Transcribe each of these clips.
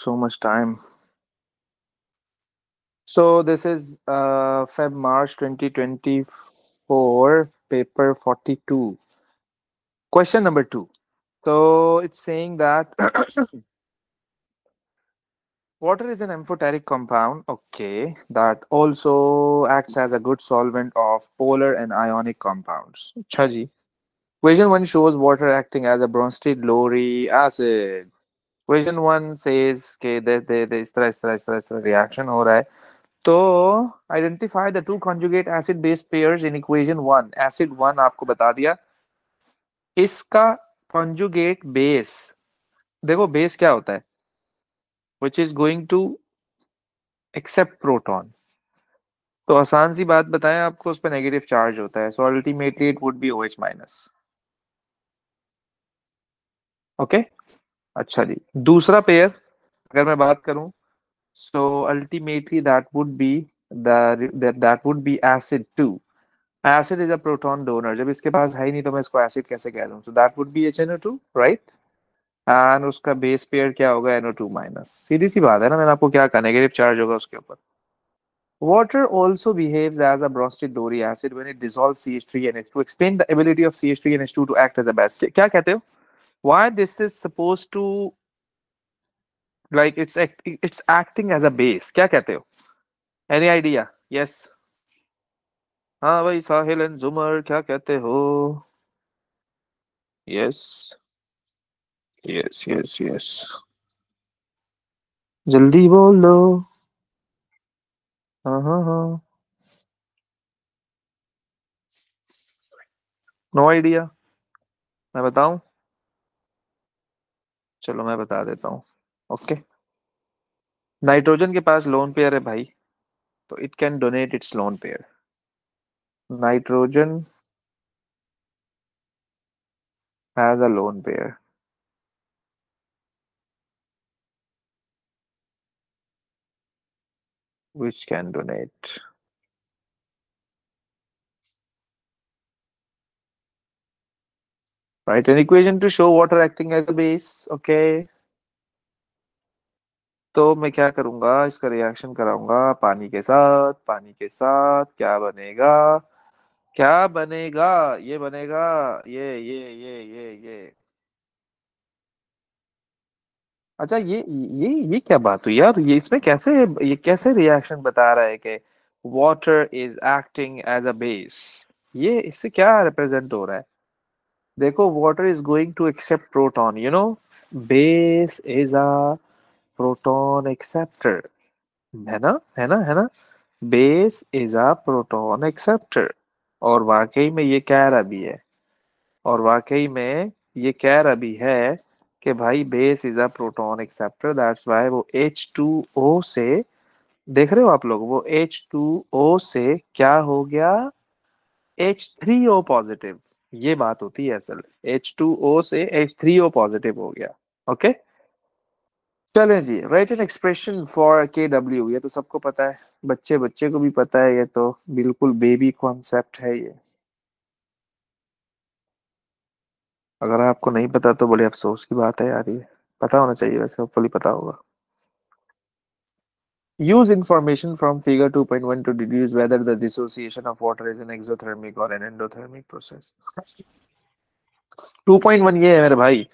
so much time. So this is Feb March 2024, paper 42. Question number 2. So it's saying that water is an amphoteric compound, okay, that also acts as a good solvent of polar and ionic compounds. अच्छा जी. Equation 1 shows water acting as a Bronsted-Lowry acid. Equation 1 says कि दे इस तरह reaction हो रहा है. तो identify the two conjugate acid base pairs in equation 1. Acid 1 आपको बता दिया. इसका कॉन्जुगेट बेस, देखो बेस क्या होता है, which is going to accept proton. तो आसान सी बात बताएं आपको, उस पर नेगेटिव चार्ज होता है, so ultimately it would B OH minus. Okay. अच्छा जी, दूसरा पेयर अगर मैं बात करूं, so ultimately that would B that would B acid 2. Acid is a proton donor. जब इसके पास है ही नहीं तो मैं इसको एसिड कैसे कह दूं? सो that would B HNO2, right. And उसका बेस पेयर क्या होगा? NO2 minus. सीधी सी बात है ना, मैंने आपको क्या कहा, नेगेटिव चार्ज होगा उसके ऊपर. Water also behaves as a Bronsted-Lowry acid when it dissolves CH3NH2. Explain the ability of CH3NH2 to act as a base. क्या कहते हो? Why this is supposed to, like, it's acting as a base? क्या कहते हो? Any idea? Yes. हाँ भाई, साहिल and जुमर क्या कहते हो? Yes. Yes, yes, yes. जल्दी बोलो. हाँ हाँ हाँ. No idea. मैं बताऊं? चलो मैं बता देता हूँ. ओके. नाइट्रोजन के पास लोन पेयर है भाई, तो it can donate it's lone pair. Nitrogen has a lone pair which can donate. Write an equation to show water acting as a base. Okay. तो मैं क्या करूंगा, इसका रिएक्शन कराऊंगा पानी के साथ. पानी के साथ क्या बनेगा? क्या बनेगा? ये बनेगा. ये. अच्छा, ये क्या बात हुई यार? ये कैसे रिएक्शन बता रहा है कि water is acting as a base? ये इससे क्या रिप्रेजेंट हो रहा है? देखो, water is going to accept proton, base is a proton acceptor. है ना. Base is a proton acceptor. और वाकई में ये कह रहा भी है. और वाकई में ये कह रहा भी है कि भाई base is a proton acceptor. That's why वो H2O से, देख रहे हो आप लोग, वो H2O से क्या हो गया? H3O positive. ये बात होती है असल. H2O से H3O पॉजिटिव हो गया. ओके. चलें जी, right an expression for KW. ये तो सबको पता है, बच्चे बच्चे को भी पता है, ये तो बिल्कुल बेबी कॉन्सेप्ट है ये. अगर आपको नहीं पता तो बड़े अफसोस की बात है यार, ये पता होना चाहिए, वैसे होपफुली पता होगा. Use information from figure 2.1 to deduce whether the dissociation of water is an exothermic or an endothermic process. 2.1 ये है मेरे भाई.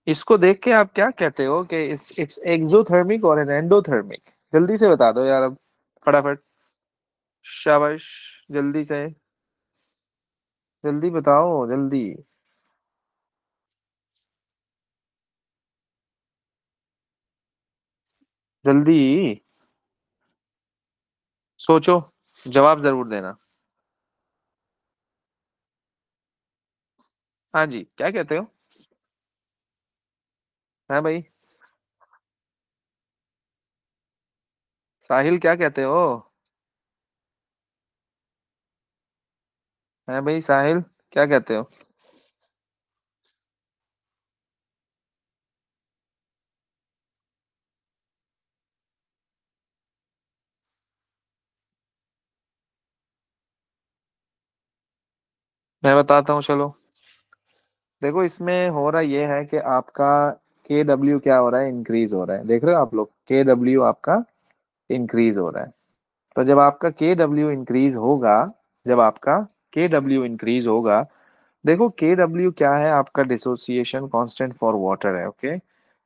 इसको देख के आप क्या कहते हो कि इट्स एक्सोथर्मिक और एन एंडोथर्मिक? जल्दी से बता दो यार अब, फटाफट. शाबाश. जल्दी से, जल्दी बताओ, जल्दी. जल्दी सोचो, जवाब जरूर देना. हाँ जी, क्या कहते हो? हाँ भाई. साहिल क्या कहते हो? हाँ भाई साहिल, क्या कहते हो? मैं बताता हूँ, चलो. देखो, इसमें हो रहा ये है कि आपका के डब्ल्यू क्या हो रहा है, इंक्रीज हो रहा है, देख रहे हो आप लोग, के डब्ल्यू आपका इंक्रीज हो रहा है। तो जब आपका के डब्ल्यू इंक्रीज होगा, जब आपका के डब्ल्यू इंक्रीज होगा, देखो के डब्ल्यू क्या है, आपका डिसोसिएशन कांस्टेंट फॉर वाटर है। Okay,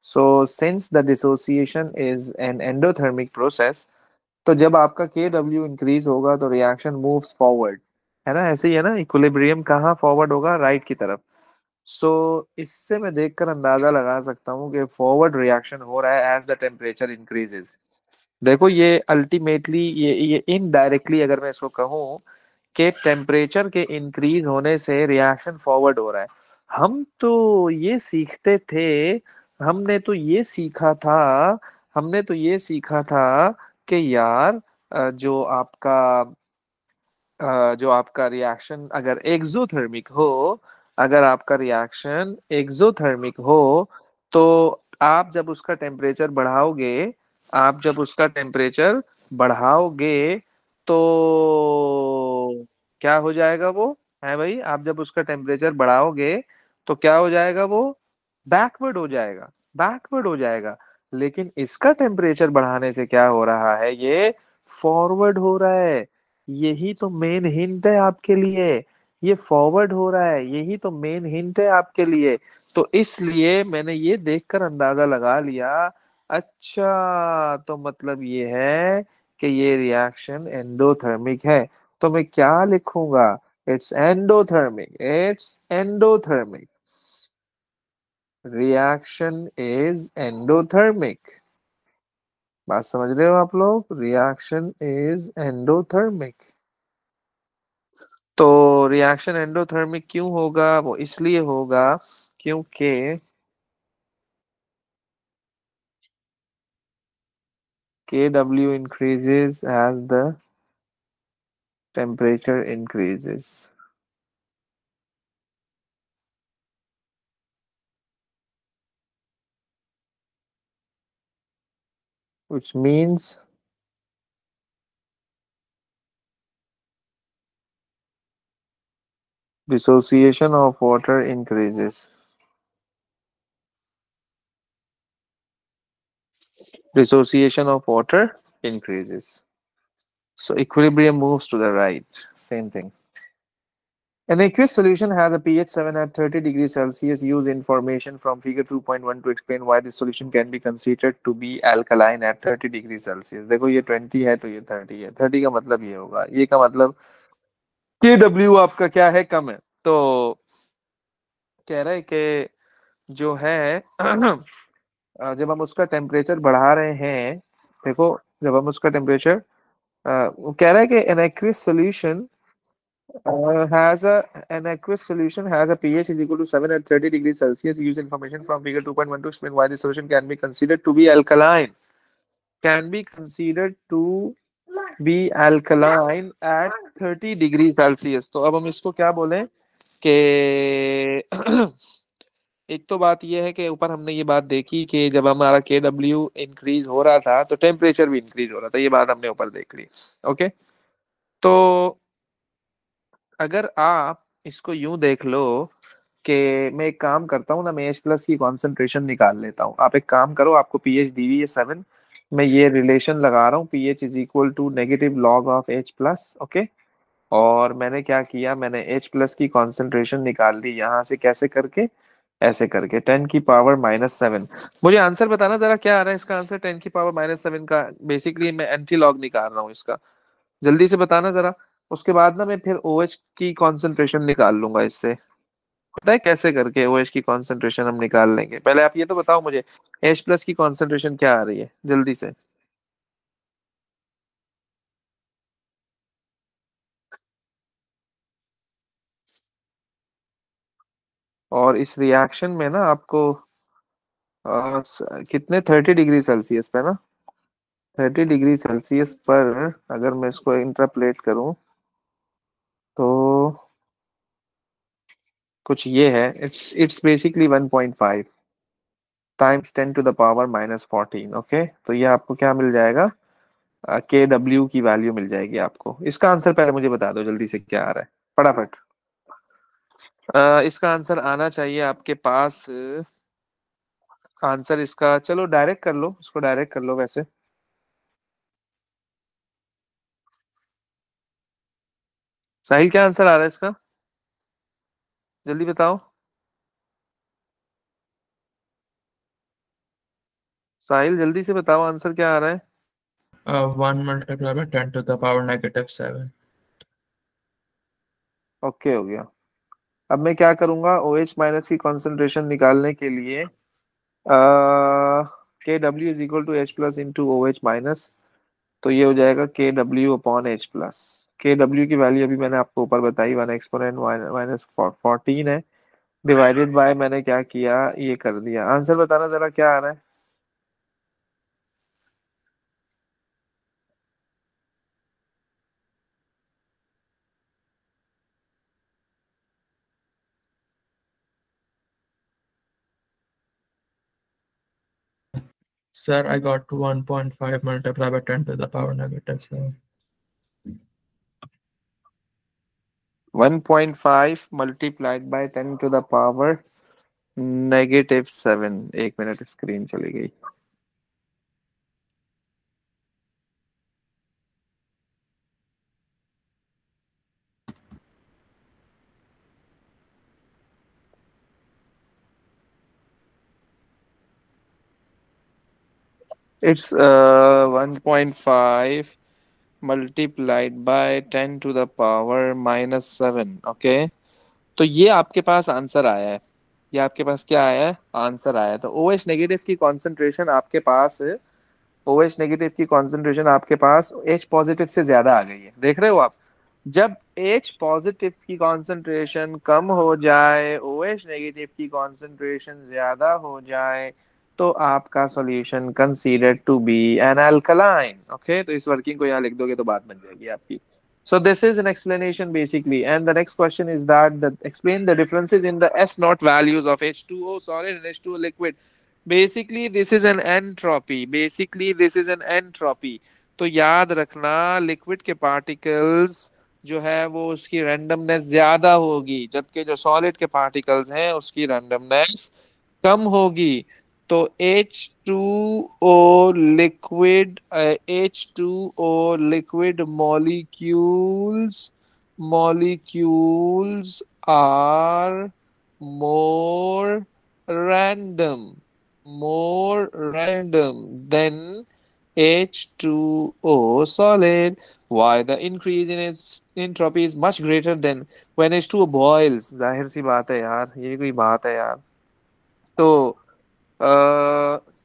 so since the dissociation is an endothermic process, तो जब आपका के डब्ल्यू इंक्रीज होगा तो रिएक्शन मूव्स फॉरवर्ड, है ना, ऐसे ही है ना, इक्विलिब्रियम कहाँ फॉरवर्ड होगा, राइट की तरफ। सो इससे मैं देखकर अंदाजा लगा सकता हूँ कि फॉरवर्ड रिएक्शन हो रहा है एज द टेम्परेचर इंक्रीजेस। देखो ये अल्टीमेटली, ये इनडायरेक्टली अगर मैं इसको कहूँ कि टेम्परेचर के इंक्रीज होने से रिएक्शन फॉरवर्ड हो रहा है। हम तो ये सीखते थे, हमने तो ये सीखा था, हमने तो ये सीखा था कि यार जो आपका रिएक्शन अगर एक्सोथर्मिक हो, अगर आपका रिएक्शन एक्सोथर्मिक हो, तो आप जब उसका टेम्परेचर बढ़ाओगे, आप जब उसका टेम्परेचर बढ़ाओगे तो क्या हो जाएगा वो, है भाई, आप जब उसका टेम्परेचर बढ़ाओगे तो क्या हो जाएगा वो, बैकवर्ड हो जाएगा, बैकवर्ड हो जाएगा। लेकिन इसका टेम्परेचर बढ़ाने से क्या हो रहा है, ये फॉरवर्ड हो रहा है। यही तो मेन हिंट है आपके लिए, ये फॉरवर्ड हो रहा है, यही तो मेन हिंट है आपके लिए। तो इसलिए मैंने ये देखकर अंदाजा लगा लिया, अच्छा तो मतलब ये है कि ये रिएक्शन एंडोथर्मिक है। तो मैं क्या लिखूंगा, it's endothermic, it's endothermic, reaction is endothermic. बात समझ रहे हो आप लोग, रिएक्शन इज एंडोथर्मिक। तो रिएक्शन एंडोथर्मिक क्यों होगा, वो इसलिए होगा क्योंकि Kw increases as the temperature increases, which means dissociation of water increases. Dissociation of water increases. So equilibrium moves to the right. Same thing. An aqueous solution has a pH 7 at 30 degrees Celsius. Use information from figure 2.1 to explain why this solution can be considered to be alkaline at 30 degrees Celsius. देखो ये 20 है तो ये 30 है, 30 का मतलब ये होगा, ये का मतलब के डब्ल्यू आपका क्या है, कम है। तो कह रहा है कि जो है जब हम उसका टेम्परेचर बढ़ा रहे हैं, देखो जब हम उसका टेम्परेचर, वो कह रहा है कि an aqueous solution has a an aqueous solution has a pH is equal to 7 at 30 degrees Celsius. Use information from figure 2.1 to explain why this solution can be considered to be alkaline. Can be considered to be alkaline at 30 degree Celsius. तो अब हम इसको क्या बोलें कि एक तो बात यह है कि ऊपर हमने ये बात देखी कि जब हमारा के डब्ल्यू इंक्रीज हो रहा था तो टेम्परेचर भी इंक्रीज हो रहा था, ये बात हमने ऊपर देख ली। ओके, तो अगर आप इसको यूं देख लो कि मैं एक काम करता हूँ ना, मैं एच प्लस की कॉन्सेंट्रेशन निकाल लेता हूँ। आप एक काम करो, आपको पीएच दी हुई है 7, मैं ये रिलेशन लगा रहा हूँ, pH is equal to negative log of H plus. Okay, और मैंने क्या किया, मैंने एच प्लस की कॉन्सेंट्रेशन निकाल ली यहाँ से, कैसे करके, ऐसे करके 10 की पावर -7। मुझे आंसर बताना जरा, क्या आ रहा है इसका आंसर 10 की पावर -7 का। बेसिकली मैं एंटी लॉग निकाल रहा हूँ इसका, जल्दी से बताना जरा। उसके बाद ना मैं फिर OH की कॉन्सेंट्रेशन निकाल लूंगा इससे। पता है कैसे करके OH की कॉन्सेंट्रेशन हम निकाल लेंगे, पहले आप ये तो बताओ मुझे H प्लस की कॉन्सेंट्रेशन क्या आ रही है, जल्दी से। और इस रिएक्शन में ना आपको कितने 30 डिग्री सेल्सियस पे ना, 30 डिग्री सेल्सियस पर अगर मैं इसको इंटरपोलेट करूं तो कुछ ये है, it's basically 1.5 times 10 to the power -14। Okay, तो ये आपको क्या मिल जाएगा, के डब्ल्यू की वैल्यू मिल जाएगी आपको। इसका आंसर पहले मुझे बता दो जल्दी से, क्या आ रहा है फटाफट। इसका आंसर आना चाहिए आपके पास आंसर इसका चलो डायरेक्ट कर लो, इसको डायरेक्ट कर लो वैसे। साहिल क्या आंसर आ रहा है इसका? जल्दी बताओ। साहिल जल्दी से बताओ आंसर क्या आ रहा है। 1 × 10⁻⁷। ओके हो गया। अब मैं क्या करूंगा, ओ एच माइनस की कॉन्सेंट्रेशन निकालने के लिए K W is equal to H plus into O H minus. तो ये हो जाएगा K W upon H plus. K W की वैल्यू अभी मैंने आपको ऊपर बताई, 1 एक्सपोनेंट माइनस 14 है। डिवाइडेड बाय मैंने क्या किया, ये कर दिया। आंसर बताना जरा क्या आ रहा है। Sir, I got 1.5 multiplied by 10⁻⁻⁷. 1.5 multiplied by 10⁻⁻⁻⁷। 1 minute, screen चली गई। It's 1.5 multiplied by 10⁻⁻⁻7। ओके, तो ये आपके पास आंसर आया है। ये आपके पास क्या आया है, आंसर आया है। तो ओ एच नेगेटिव की कॉन्सेंट्रेशन आपके पास, ओ एच नेगेटिव की कॉन्सेंट्रेशन आपके पास एच पॉजिटिव से ज्यादा आ गई है। देख रहे हो आप, जब एच पॉजिटिव की कॉन्सेंट्रेशन कम हो जाए, ओ एच नेगेटिव की कॉन्सेंट्रेशन ज्यादा हो जाए, तो आपका solution considered to be an alkaline. Okay, तो इस वर्किंग को यहाँ लिख दोगे तो बात बन जाएगी आपकी। So this is an explanation basically, and the next question is that explain the differences in the S naught values of H2O solid and H2O liquid. Basically this is an entropy. Basically this is an entropy. तो याद रखना, liquid के particles जो है वो उसकी randomness ज्यादा होगी, जबकि जो सॉलिड के पार्टिकल्स हैं उसकी रैंडमनेस कम होगी। तो H2O liquid molecules are more random more random than H2O solid. Why? The increase in its entropy is much greater than when H2O boils. जाहिर सी बात है यार, ये कोई बात है यार। तो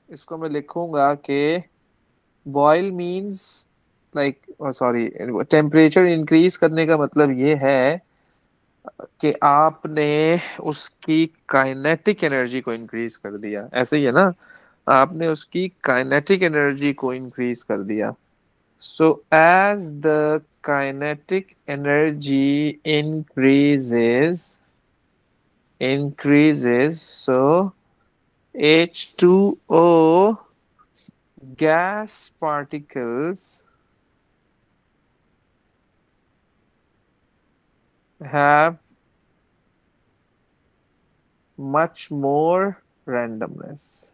इसको मैं लिखूंगा कि boil means like, sorry, temperature increase करने का मतलब ये है कि आपने उसकी काइनेटिक एनर्जी को इंक्रीज कर दिया। ऐसे ही है ना, आपने उसकी काइनेटिक एनर्जी को इंक्रीज कर दिया। So as the kinetic energy increases, so H2O gas particles have much more randomness.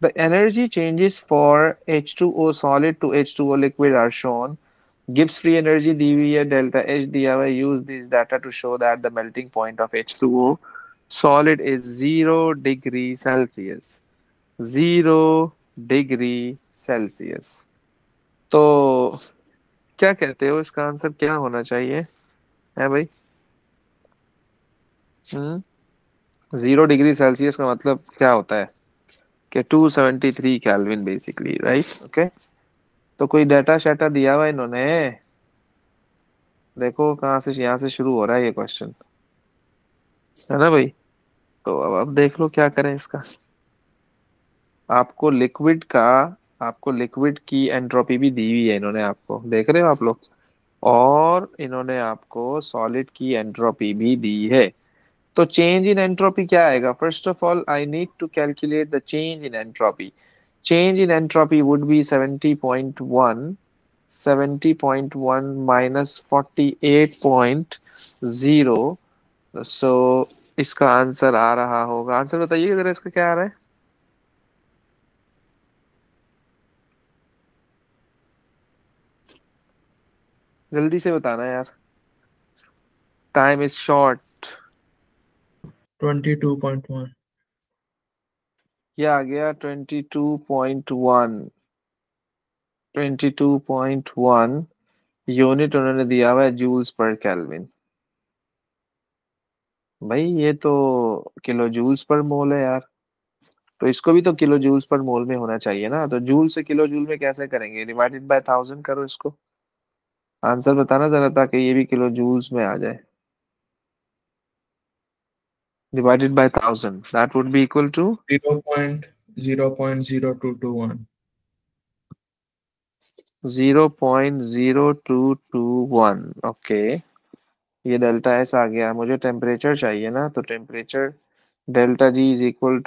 The energy changes for H2O solid to H2O liquid are shown. Gibbs free energy दी हुई है, delta H दिया हुआ है। Use this data to show that the melting point of H2O solid is 0 degree Celsius. 0 degree Celsius. तो क्या कहते हो, इसका आंसर क्या होना चाहिए है भाई? 0 डिग्री सेल्सियस का मतलब क्या होता है कि 273 केल्विन बेसिकली, राइट? ओके, तो कोई डाटा शाटा दिया हुआ है इन्होंने? देखो कहाँ से, यहाँ से शुरू हो रहा है ये क्वेश्चन, है ना भाई? तो अब देख लो क्या करें इसका। आपको लिक्विड का, आपको लिक्विड की एंट्रोपी भी दी हुई है इन्होंने आपको, देख रहे हो आप लोग? और इन्होंने आपको सॉलिड की एंट्रोपी भी दी है। तो चेंज इन एंट्रोपी क्या आएगा? First of all I need to calculate the change in entropy. Change in entropy would be 70.1 70.1 minus 48.0। So इसका आंसर आ रहा होगा, आंसर बताइए जरा इसका क्या आ रहा है। जल्दी से बताना यार, टाइम इज शॉर्ट। 22.1। क्या आ गया? 22.1। 22.1 यूनिट उन्होंने दिया हुआ है जूल्स पर केल्विन। भाई ये तो किलो जूल्स पर मोल है यार, तो इसको भी तो किलो जूल्स पर मोल में होना चाहिए ना, तो जूल से किलो जूल में कैसे करेंगे? डिवाइडेड बाय 1000 करो इसको। आंसर बताना जरा ताकि ये भी किलो जूल्स में आ जाए। Divided by 1000 that would be equal to 0.0221। 0.0221। Okay, ये डेल्टा एस आ गया, मुझे टेम्परेचर चाहिए ना, तो temperature delta G is equal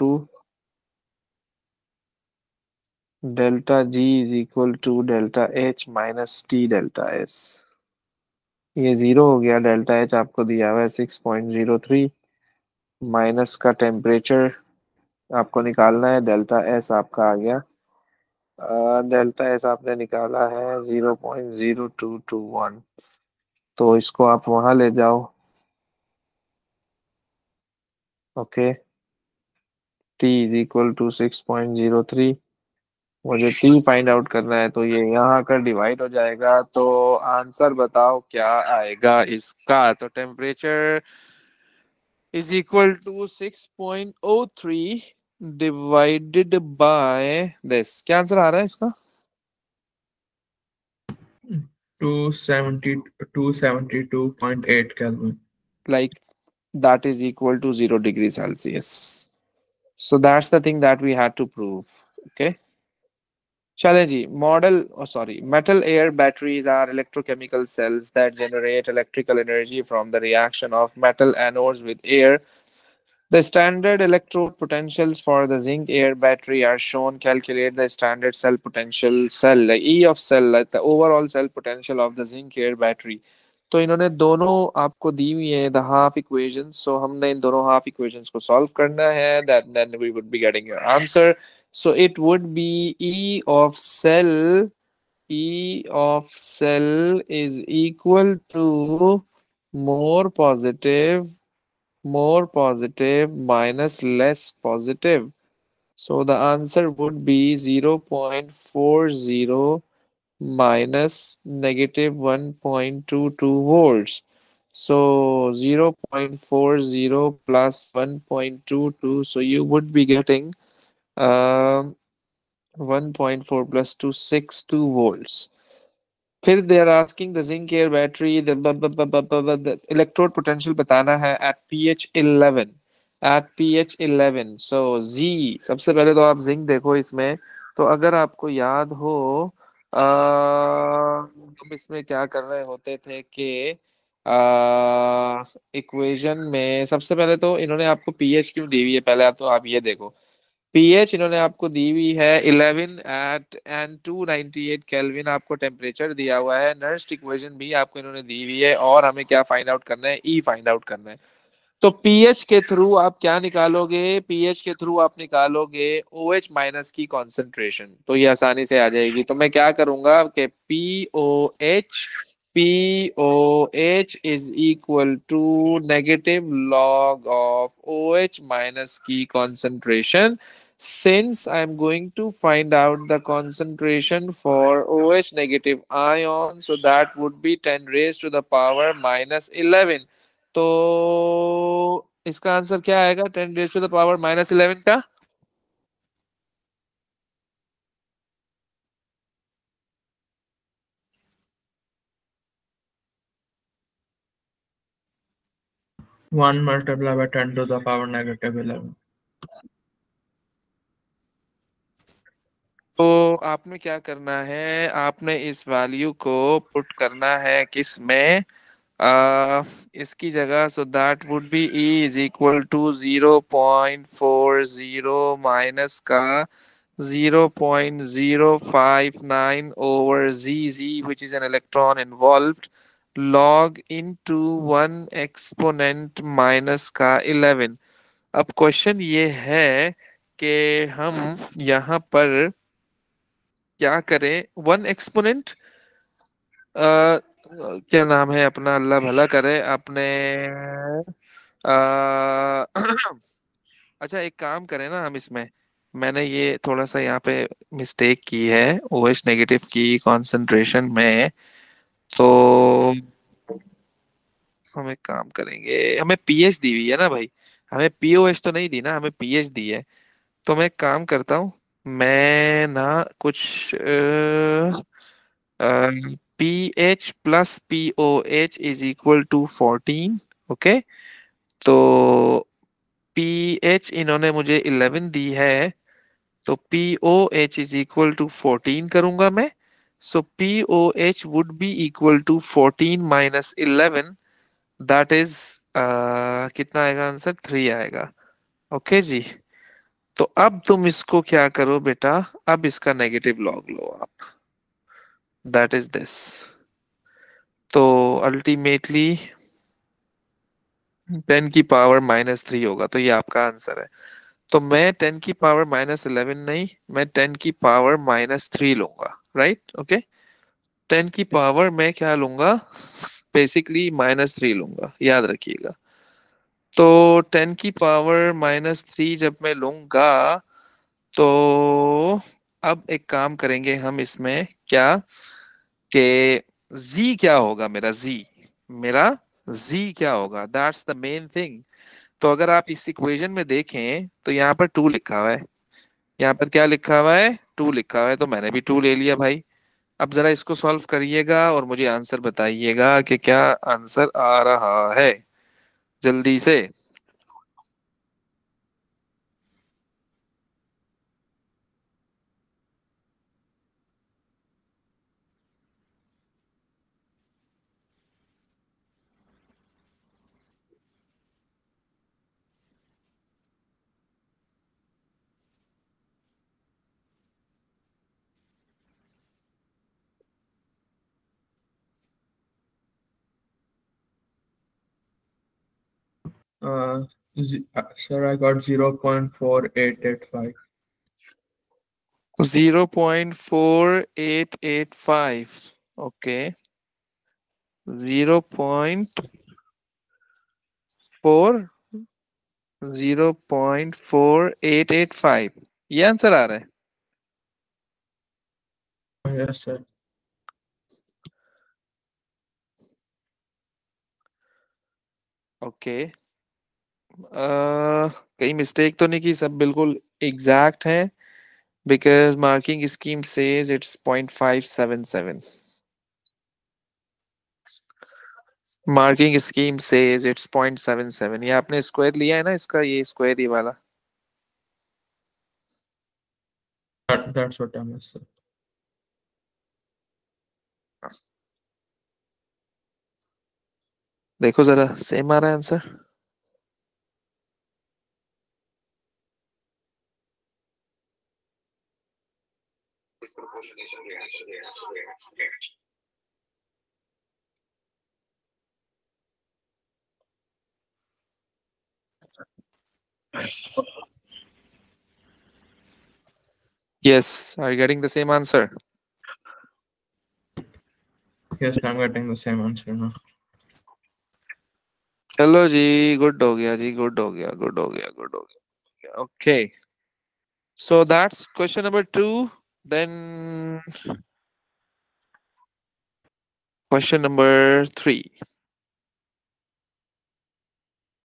to delta H minus T delta S. ये जीरो हो गया, डेल्टा एच आपको दिया हुआ है 6.03, माइनस का टेम्परेचर आपको निकालना है, डेल्टा एस आपका आ गया। डेल्टा एस आपने निकाला है 0.0221। तो इसको आप वहां ले जाओ। Okay, T is equal to 6.03। मुझे टी फाइंड आउट करना है, तो ये यहाँ कर डिवाइड हो जाएगा, तो आंसर बताओ क्या आएगा इसका। तो temperature is equal to 6.03 divided by this. क्या आंसर आ रहा है इसका? 272.8 Kelvin। Like that is equal to 0 degree Celsius. So that's the thing that we had to prove. Okay. चले जी, model sorry metal air batteries are electrochemical cells that generate electrical energy from the reaction of metal anodes with air. The standard electrode potentials for the zinc air battery are shown. Calculate the standard cell potential cell like E of cell like the overall cell potential of the zinc air battery. तो इन्होंने दोनों आपको दी हुई है the half equations, सो हमने इन दोनों half equations को solve करना है, that then we would be getting your answer. So it would be E of cell is equal to more positive minus less positive. So the answer would be 0.40 minus negative 1.22 volts. So 0.40 plus 1.22. So you would be getting 1.4 plus 262 volts. फिर they are asking the zinc air battery the electrode potential बताना है eight pH 11। सो जी, सबसे पहले तो आप zinc देखो इसमें। तो अगर आपको याद हो, हम इसमें क्या कर रहे होते थे कि इक्वेशन में सबसे पहले तो इन्होंने आपको पीएच क्यों दी हुई है, पहले आप तो आप ये देखो। पीएच इन्होंने आपको दी हुई है 11 एट एंड 298 केल्विन, आपको टेम्परेचर दिया हुआ है। नर्स्ट इक्वेशन भी आपको इन्होंने दी हुई है, और हमें क्या फाइंड आउट करना है? ई फाइंड आउट करना है। तो पीएच के थ्रू आप क्या निकालोगे? पीएच के थ्रू आप निकालोगे OH माइनस की कॉन्सेंट्रेशन, तो ये आसानी से आ जाएगी। तो मैं क्या करूंगा कि P O H is equal to negative log of OH minus की concentration. Since I'm going to find out the concentration for OH negative ion, so that would be 10 raised to the power minus 11। तो इसका answer क्या आएगा 10 raise to the power minus 11 का? One multiplied by 10 to the power negative 11। तो आपने क्या करना है, आपने इस वैल्यू को पुट करना है किस में, इसकी जगह। So that would be E is equal to 0.40 minus का 0.059 over z, which is an electron involved, log into 1 exponent minus का 11। अब क्वेश्चन ये है कि हम यहाँ पर क्या करें। 1 एक्सपोनेंट, क्या नाम है अपना, अल्लाह भला करे आपने। अ, अच्छा एक काम करें ना हम इसमें, मैंने ये थोड़ा सा यहाँ पे मिस्टेक की है OH नेगेटिव की कंसंट्रेशन में। तो हम एक काम करेंगे, हमें पीएच दी हुई है ना भाई, हमें पीओएच तो नहीं दी ना, हमें पीएच दी है। तो मैं एक काम करता हूँ, मैं ना कुछ P H plus P O H is equal to 14। Okay, तो पी एच इन्होंने मुझे 11 दी है, तो P O H is equal to 14 करूंगा मैं। So P O H would be equal to 14 minus 11, that is कितना आएगा आंसर, 3 आएगा। ओके जी। तो अब तुम इसको क्या करो बेटा, अब इसका नेगेटिव लॉग लो आप, दैट इज दिस। तो अल्टीमेटली 10 की पावर -3 होगा, तो ये आपका आंसर है। तो मैं 10 की पावर -11 नहीं, मैं 10 की पावर -3 लूंगा, राइट। ओके, 10 की पावर मैं क्या लूंगा, बेसिकली -3 लूंगा, याद रखिएगा। तो 10 की पावर -3 जब मैं लूंगा, तो अब एक काम करेंगे हम इसमें क्या, कि जी क्या होगा मेरा, जी मेरा जी क्या होगा, दैट्स द मेन थिंग। तो अगर आप इस इक्वेशन में देखें तो यहाँ पर 2 लिखा हुआ है, यहाँ पर क्या लिखा हुआ है, 2 लिखा हुआ है, तो मैंने भी 2 ले लिया भाई। अब जरा इसको सॉल्व करिएगा और मुझे आंसर बताइएगा कि क्या आंसर आ रहा है, जल्दी से। Uh, sir, I got 0.4885. 0.4885। Okay, 0.4885, ये आंसर आ रहा है। Yes, sir. ओके, कहीं मिस्टेक तो नहीं की, सब बिल्कुल एग्जैक्ट है, because marking scheme says it's 0.577। Marking scheme says it's 0.77। ये आपने स्क्वायर लिया है ना इसका, ये स्क्वायर, ये वाला। That's what I missed, sir. देखो जरा, सेम आ रहा है answer. Yes, are you getting the same answer? Yes, I'm getting the same answer now. चलो जी, गुड हो गया जी, गुड हो गया, गुड हो गया, गुड हो गया। Okay, so that's question number 2। Then question number 3।